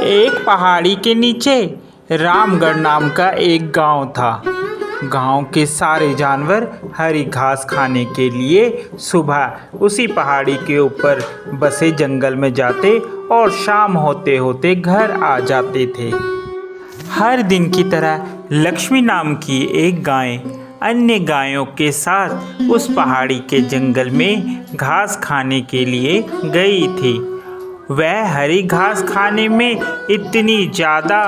एक पहाड़ी के नीचे रामगढ़ नाम का एक गांव था। गांव के सारे जानवर हरी घास खाने के लिए सुबह उसी पहाड़ी के ऊपर बसे जंगल में जाते और शाम होते होते घर आ जाते थे। हर दिन की तरह लक्ष्मी नाम की एक गाय अन्य गायों के साथ उस पहाड़ी के जंगल में घास खाने के लिए गई थी। वह हरी घास खाने में इतनी ज़्यादा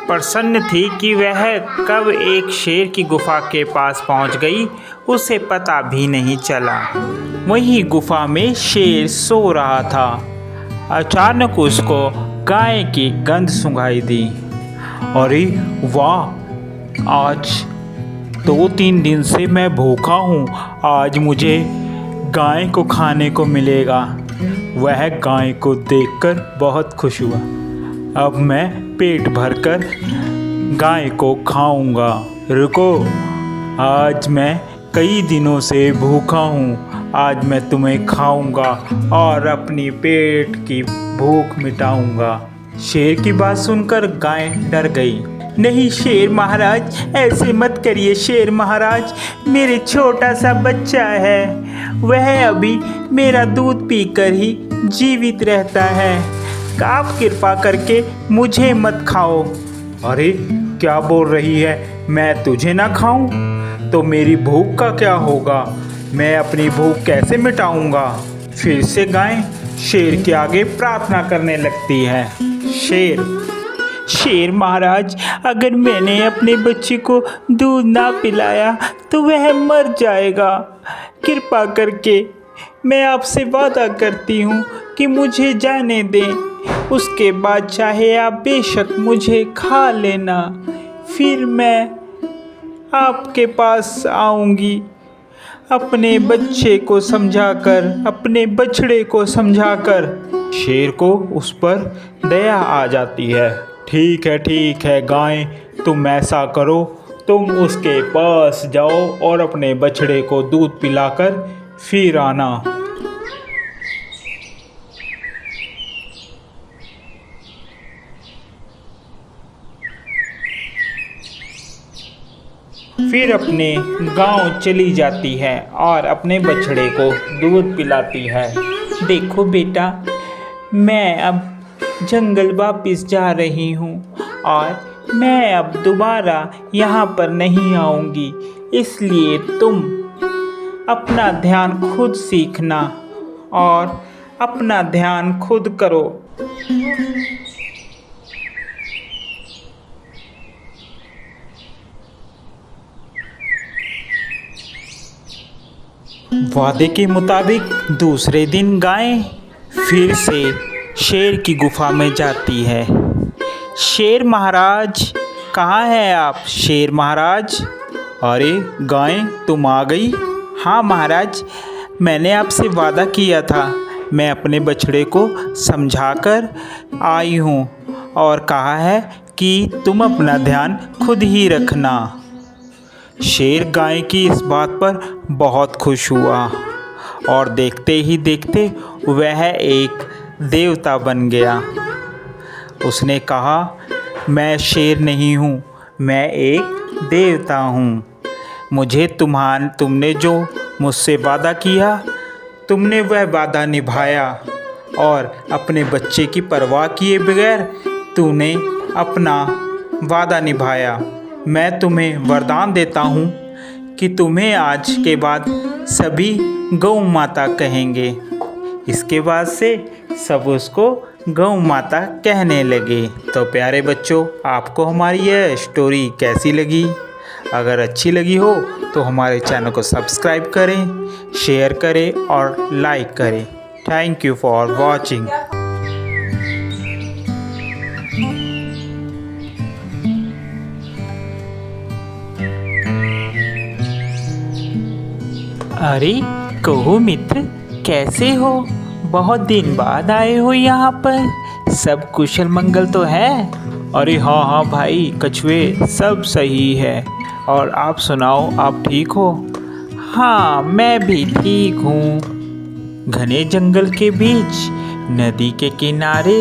प्रसन्न थी कि वह कब एक शेर की गुफा के पास पहुंच गई उसे पता भी नहीं चला। वहीं गुफा में शेर सो रहा था। अचानक उसको गाय की गंध सुंघाई दी। अरे वाह, आज 2-3 दिन से मैं भूखा हूँ, आज मुझे गाय को खाने को मिलेगा। वह गाय को देखकर बहुत खुश हुआ। अब मैं पेट भरकर गाय को खाऊंगा। रुको, आज मैं कई दिनों से भूखा हूँ, आज मैं तुम्हें खाऊंगा और अपनी पेट की भूख मिटाऊंगा। शेर की बात सुनकर गाय डर गई। नहीं शेर महाराज, ऐसे मत करिए शेर महाराज, मेरे छोटा सा बच्चा है, वह अभी मेरा दूध पीकर ही जीवित रहता है, आप कृपा करके मुझे मत खाओ। अरे क्या बोल रही है, मैं तुझे ना खाऊं तो मेरी भूख का क्या होगा, मैं अपनी भूख कैसे मिटाऊंगा। फिर से गाय शेर के आगे प्रार्थना करने लगती है। शेर महाराज, अगर मैंने अपने बच्चे को दूध ना पिलाया तो वह मर जाएगा, कृपा करके मैं आपसे वादा करती हूँ कि मुझे जाने दें, उसके बाद चाहे आप बेशक मुझे खा लेना, फिर मैं आपके पास आऊँगी। अपने बच्चे को समझाकर, अपने बछड़े को समझाकर शेर को उस पर दया आ जाती है। ठीक है गाय, तुम ऐसा करो, तुम उसके पास जाओ और अपने बछड़े को दूध पिलाकर फिर आना। फिर अपने गांव चली जाती है और अपने बछड़े को दूध पिलाती है। देखो बेटा, मैं अब जंगल वापस जा रही हूँ और मैं अब दोबारा यहाँ पर नहीं आऊँगी, इसलिए तुम अपना ध्यान खुद सीखना और अपना ध्यान खुद करो। वादे के मुताबिक दूसरे दिन गाय फिर से शेर की गुफा में जाती है। शेर महाराज, कहाँ हैं आप शेर महाराज? अरे गाय, तुम आ गई? हाँ महाराज, मैंने आपसे वादा किया था, मैं अपने बछड़े को समझाकर आई हूँ और कहा है कि तुम अपना ध्यान खुद ही रखना। शेर गाय की इस बात पर बहुत खुश हुआ और देखते ही देखते वह एक देवता बन गया। उसने कहा, मैं शेर नहीं हूँ, मैं एक देवता हूँ। मुझे तुमने जो मुझसे वादा किया, तुमने वह वादा निभाया और अपने बच्चे की परवाह किए बगैर तूने अपना वादा निभाया। मैं तुम्हें वरदान देता हूँ कि तुम्हें आज के बाद सभी गौ माता कहेंगे। इसके बाद से सब उसको गौ माता कहने लगे। तो प्यारे बच्चों, आपको हमारी यह स्टोरी कैसी लगी? अगर अच्छी लगी हो तो हमारे चैनल को सब्सक्राइब करें, शेयर करें और लाइक करें। Thank you for watching. अरे कहो मित्र, कैसे हो? बहुत दिन बाद आए हो यहाँ पर, सब कुशल मंगल तो है? अरे हाँ भाई कछुए, सब सही है। और आप सुनाओ, आप ठीक हो? हाँ मैं भी ठीक हूँ। घने जंगल के बीच नदी के किनारे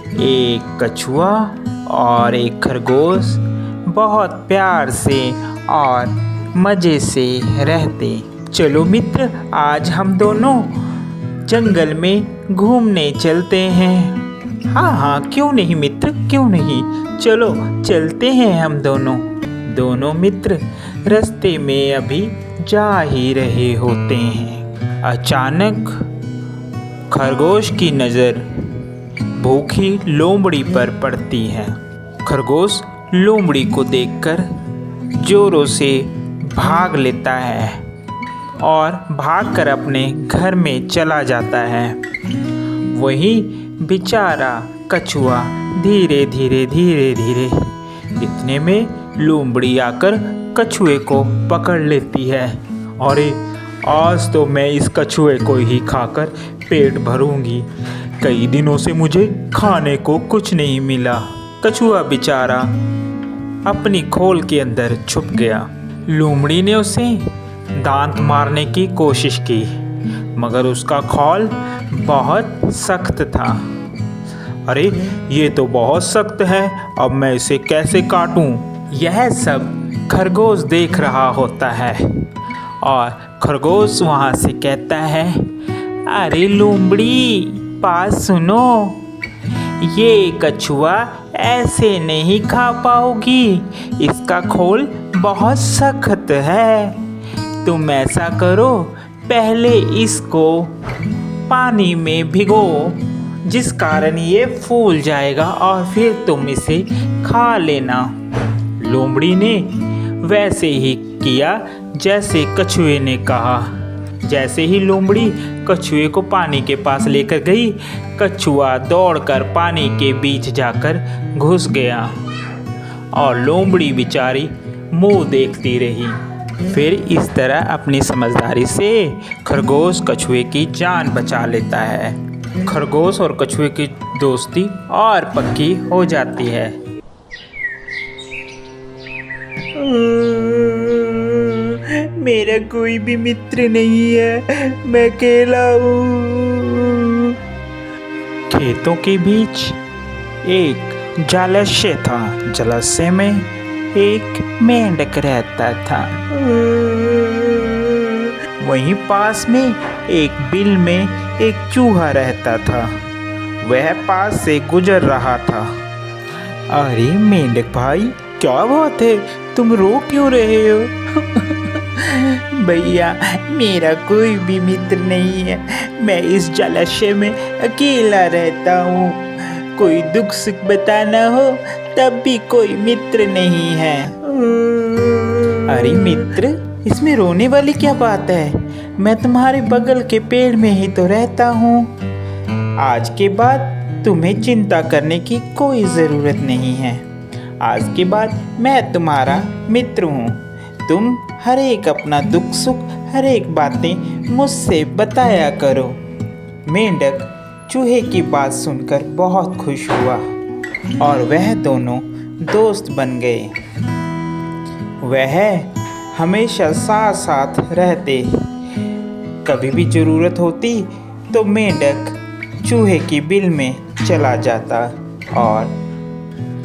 एक कछुआ और एक खरगोश बहुत प्यार से और मज़े से रहते। चलो मित्र, आज हम दोनों जंगल में घूमने चलते हैं। हाँ, क्यों नहीं मित्र, क्यों नहीं, चलो चलते हैं हम दोनों मित्र रास्ते में अभी जा ही रहे होते हैं। अचानक खरगोश की नज़र भूखी लोमड़ी पर पड़ती है। खरगोश लोमड़ी को देखकर जोरों से भाग लेता है और भागकर अपने घर में चला जाता है। वहीं बेचारा कछुआ धीरे धीरे इतने में लोमड़ी आकर कछुए को पकड़ लेती है। अरे आज तो मैं इस कछुए को ही खाकर पेट भरूंगी, कई दिनों से मुझे खाने को कुछ नहीं मिला। कछुआ बेचारा अपनी खोल के अंदर छुप गया। लोमड़ी ने उसे दांत मारने की कोशिश की, मगर उसका खोल बहुत सख्त था। अरे ये तो बहुत सख्त है, अब मैं इसे कैसे काटूं? यह सब खरगोश देख रहा होता है और खरगोश वहाँ से कहता है, अरे लोमड़ी पास सुनो, ये कछुआ ऐसे नहीं खा पाओगी, इसका खोल बहुत सख्त है। तुम ऐसा करो, पहले इसको पानी में भिगो, जिस कारण ये फूल जाएगा और फिर तुम इसे खा लेना। लोमड़ी ने वैसे ही किया जैसे कछुए ने कहा। जैसे ही लोमड़ी कछुए को पानी के पास लेकर गई, कछुआ दौड़कर पानी के बीच जाकर घुस गया और लोमड़ी बेचारी मुंह देखती रही। फिर इस तरह अपनी समझदारी से खरगोश कछुए की जान बचा लेता है। खरगोश और कछुए की दोस्ती और पक्की हो जाती है। मेरा कोई भी मित्र नहीं है, मैं अकेला हूँ। खेतों के बीच एक जलाशय था। जलाशय में एक मेंढक रहता था। वहीं पास में एक बिल में एक चूहा रहता था। वह पास से गुजर रहा था। अरे मेंढक भाई, क्या बात है, तुम रो क्यों रहे हो? भैया, मेरा कोई भी मित्र नहीं है, मैं इस जलाशय में अकेला रहता हूँ। कोई दुख सुख बताना हो तब भी कोई मित्र नहीं है। अरे मित्र, इसमें रोने वाली क्या बात है? मैं तुम्हारे बगल के पेड़ में ही तो रहता हूँ। आज के बाद तुम्हें चिंता करने की कोई ज़रूरत नहीं है। आज के बाद मैं तुम्हारा मित्र हूँ। तुम हर एक अपना दुख सुख, हर एक बातें मुझसे बताया करो। मेंढक चूहे की बात सुनकर बहुत खुश हुआ और वह दोनों दोस्त बन गए। वह हमेशा साथ साथ रहते। कभी भी ज़रूरत होती तो मेंढक चूहे की बिल में चला जाता और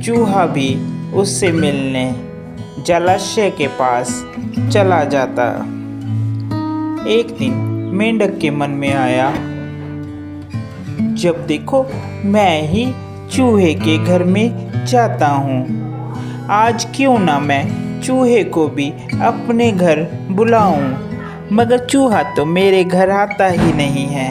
चूहा भी उससे मिलने जलाशय के पास चला जाता। एक दिन मेंढक के मन में आया, जब देखो मैं ही चूहे के घर में जाता हूँ, आज क्यों ना मैं चूहे को भी अपने घर बुलाऊं। मगर चूहा तो मेरे घर आता ही नहीं है।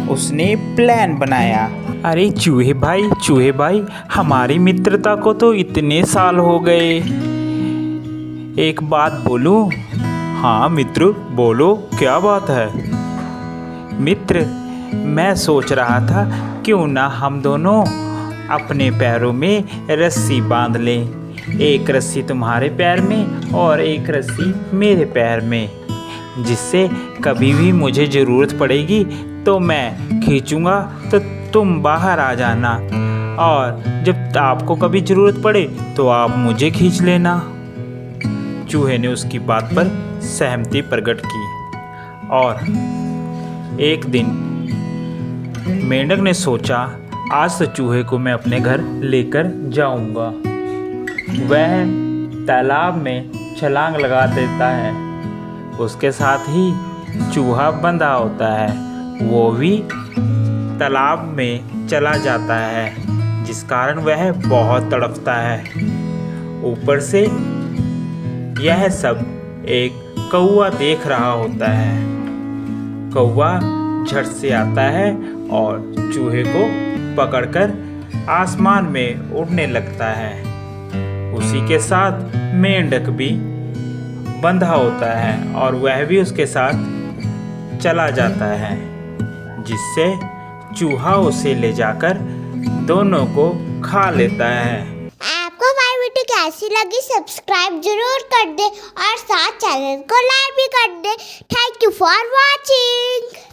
उसने प्लान बनाया। अरे चूहे भाई, हमारी मित्रता को तो इतने साल हो गए। एक बात बोलूं? हाँ मित्र, बोलो, क्या बात है? मित्र, मैं सोच रहा था क्यों ना हम दोनों अपने पैरों में रस्सी बांध लें। एक रस्सी तुम्हारे पैर में और एक रस्सी मेरे पैर में, जिससे कभी भी मुझे ज़रूरत पड़ेगी तो मैं खींचूंगा तो तुम बाहर आ जाना, और जब आपको कभी ज़रूरत पड़े तो आप मुझे खींच लेना। चूहे ने उसकी बात पर सहमति प्रकट की और एक दिन मेंढक ने सोचा, आज तो चूहे को मैं अपने घर लेकर जाऊंगा। वह तालाब में छलांग लगा देता है। उसके साथ ही चूहा बंधा होता है, वो भी तालाब में चला जाता है, जिस कारण वह बहुत तड़पता है। ऊपर से यह सब एक कौवा देख रहा होता है। कौवा झट से आता है और चूहे को पकड़कर आसमान में उड़ने लगता है। उसी के साथ मेंढक भी बंधा होता है और वह भी उसके साथ चला जाता है, जिससे चूहा उसे ले जाकर दोनों को खा लेता है। आपको हमारी वीडियो कैसी लगी सब्सक्राइब जरूर कर दे और साथ चैनल को लाइक भी कर दे। Thank you for watching.